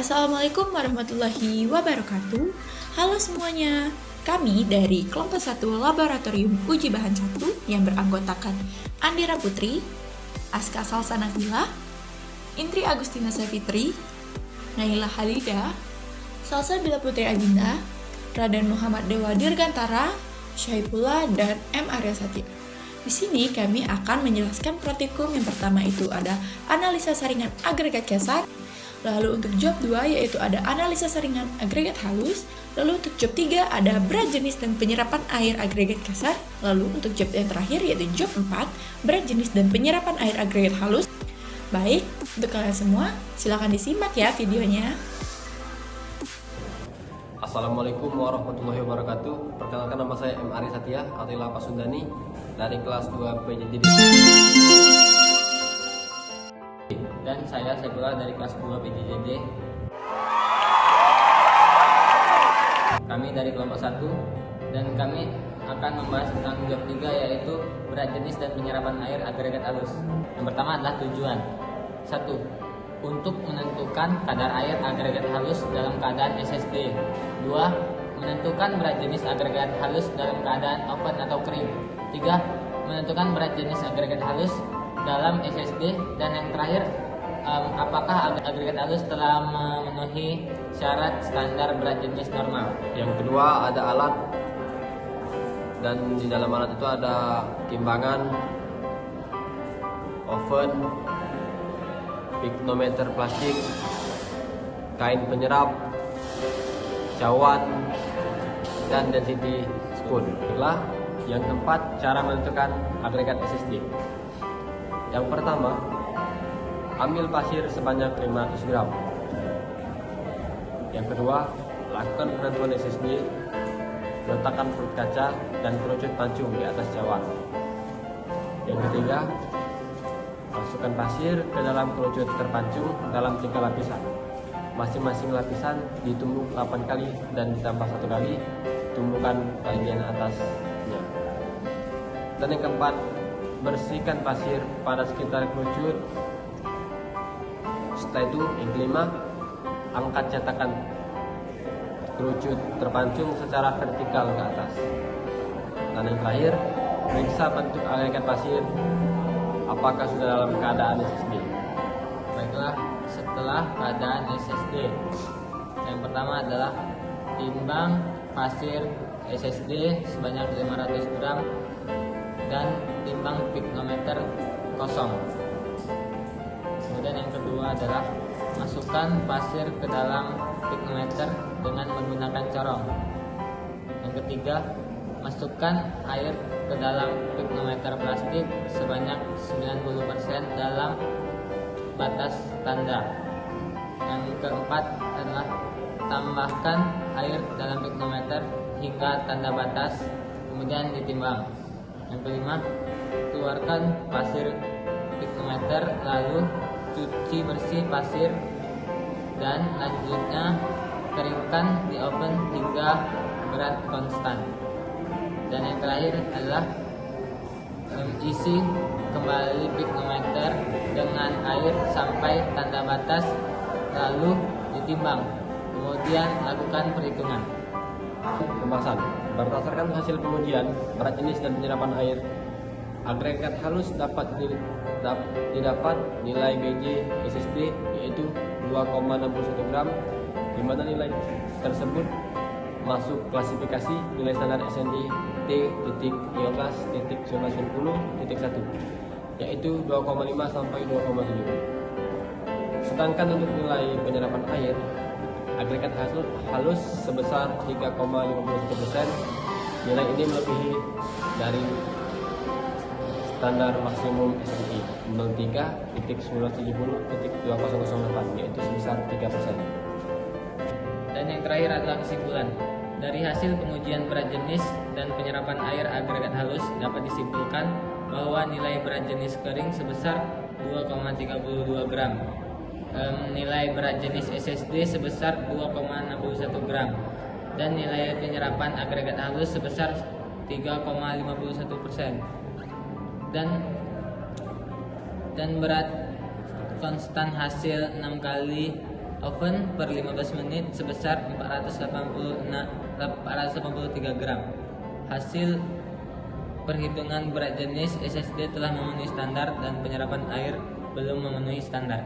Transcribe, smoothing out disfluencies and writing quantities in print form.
Assalamualaikum warahmatullahi wabarakatuh. Halo semuanya, kami dari kelompok 1 Laboratorium Uji Bahan 1 yang beranggotakan Andira Putri, Aska Salsanabila, Indri Agustina Savitri, Naila Halida, Salsabila Putri Aginda, Raden Muhammad Dewa Dirgantara, Syaifullah, dan M. Arya Satya. Di sini kami akan menjelaskan praktikum yang pertama itu ada analisa saringan agregat kasar. Lalu untuk job 2 yaitu ada analisa saringan agregat halus. Lalu untuk job 3 ada berat jenis dan penyerapan air agregat kasar. Lalu untuk job yang terakhir yaitu job 4 berat jenis dan penyerapan air agregat halus. Baik, untuk kalian semua silakan disimak ya videonya. Assalamualaikum warahmatullahi wabarakatuh. Perkenalkan, nama saya M. Arya Satya atau Ilapa Sundani dari kelas 2 PJJ. Dan saya Syaifullah dari kelas 2 PJJ. Kami dari kelompok 1 dan kami akan membahas tentang job 3 yaitu berat jenis dan penyerapan air agregat halus. Yang pertama adalah tujuan. 1. Untuk menentukan kadar air agregat halus dalam keadaan SSD. 2. Menentukan berat jenis agregat halus dalam keadaan open atau kering. 3. Menentukan berat jenis agregat halus dalam SSD. Dan yang terakhir, apakah agregat halus telah memenuhi syarat standar berat jenis normal. Yang kedua ada alat, dan di dalam alat itu ada timbangan, oven, pignometer plastik, kain penyerap, cawan, dan density spoon. Itulah yang keempat, cara menentukan agregat SSD. Yang pertama, ambil pasir sebanyak 500 gram. Yang kedua, lakukan penentuan SSD, letakkan perut kaca dan kerucut pancung di atas cawan. Yang ketiga, masukkan pasir ke dalam kerucut terpancung dalam 3 lapisan. Masing-masing lapisan ditumbuk 8 kali dan ditambah 1 kali tumbukan bagian atasnya. Dan yang keempat, bersihkan pasir pada sekitar kerucut. Setelah itu, yang kelima, angkat cetakan kerucut terpancung secara vertikal ke atas. Dan yang terakhir, periksa bentuk agregat pasir apakah sudah dalam keadaan SSD. Baiklah, setelah keadaan SSD, yang pertama adalah timbang pasir SSD sebanyak 500 gram dan timbang pignometer kosong. Kemudian yang kedua adalah masukkan pasir ke dalam pignometer dengan menggunakan corong. Yang ketiga, masukkan air ke dalam pignometer plastik sebanyak 90% dalam batas tanda. Yang keempat adalah tambahkan air dalam pignometer hingga tanda batas, kemudian ditimbang. Yang kelima, keluarkan pasir pignometer lalu cuci bersih pasir dan lanjutnya keringkan di oven hingga berat konstan. Dan yang terakhir adalah isi kembali pignometer dengan air sampai tanda batas lalu ditimbang, kemudian lakukan perhitungan. Pembahasan. Berdasarkan hasil pengujian berat jenis dan penyerapan air agregat halus dapat didapat nilai BJ SSD yaitu 2,61 gram, di mana nilai tersebut masuk klasifikasi nilai standar SNI T.15.1910.1 yaitu 2,5 sampai 2,7. Sedangkan untuk nilai penyerapan air agregat halus sebesar 3,51%, nilai ini melebihi dari standar maksimum SNI 03.1970.2008 yaitu sebesar 3%. Dan yang terakhir adalah kesimpulan. Dari hasil pengujian berat jenis dan penyerapan air agregat halus dapat disimpulkan bahwa nilai berat jenis kering sebesar 2,32 gram, nilai berat jenis SSD sebesar 2,61 gram, dan nilai penyerapan agregat halus sebesar 3,51%. Dan berat konstan hasil 6 kali Oven per 15 menit sebesar 483 gram. Hasil perhitungan berat jenis SSD telah memenuhi standar dan penyerapan air belum memenuhi standar.